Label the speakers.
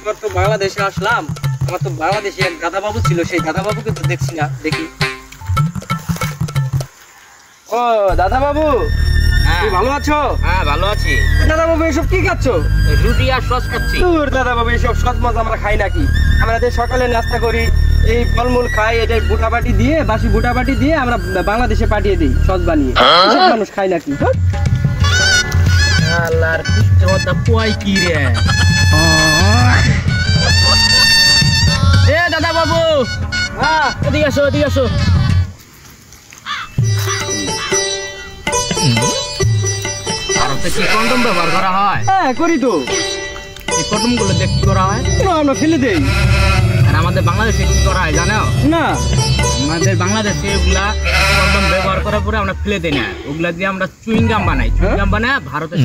Speaker 1: পর তো বাংলাদেশে আসলাম। আমার তো বাংলাদেশে এক দাদা বাবু ছিল, সেই দাদা বাবুকে তো দেখছি না। দেখি। ও দাদা বাবু, তুমি ভালো আছো?
Speaker 2: হ্যাঁ ভালো আছি।
Speaker 1: দাদা বাবু এসব কি খাচ্ছ?
Speaker 2: রুটি আর সস খাচ্ছি।
Speaker 1: দূর দাদা বাবু, এসব সৎ মজা আমরা খাই নাকি? আমরা যে সকালে নাস্তা করি, এই ফলমূল খাই, এটা বুটাবাটি দিয়ে, বাসি বুটাবাটি দিয়ে আমরা বাংলাদেশে পাঠিয়ে দিই সস বানিয়ে। এসব মানুষ খায় নাকি?
Speaker 2: আল্লাহর কিস্তিমতা পোয়াই কি রে? এ দাদা বাবু, এদিকে আসো, এদিকে আসো। ভারতে কি কন্ডম ব্যবহার করা হয়?
Speaker 1: হ্যাঁ করি তো।
Speaker 2: এই কন্ডম গুলো দেখ কি করা হয়?
Speaker 1: আমরা ফেলে দেই।
Speaker 2: আর আমাদের বাংলাদেশে কি করা হয় জানো?
Speaker 1: না।
Speaker 2: আমাদের বাংলাদেশে ওগুলা কন্ডম ব্যবহার করার পরে আমরা ফেলে দিই না, ওগুলা দিয়ে আমরা চুইংগাম বানাই। চুইংগাম বানায় ভারতে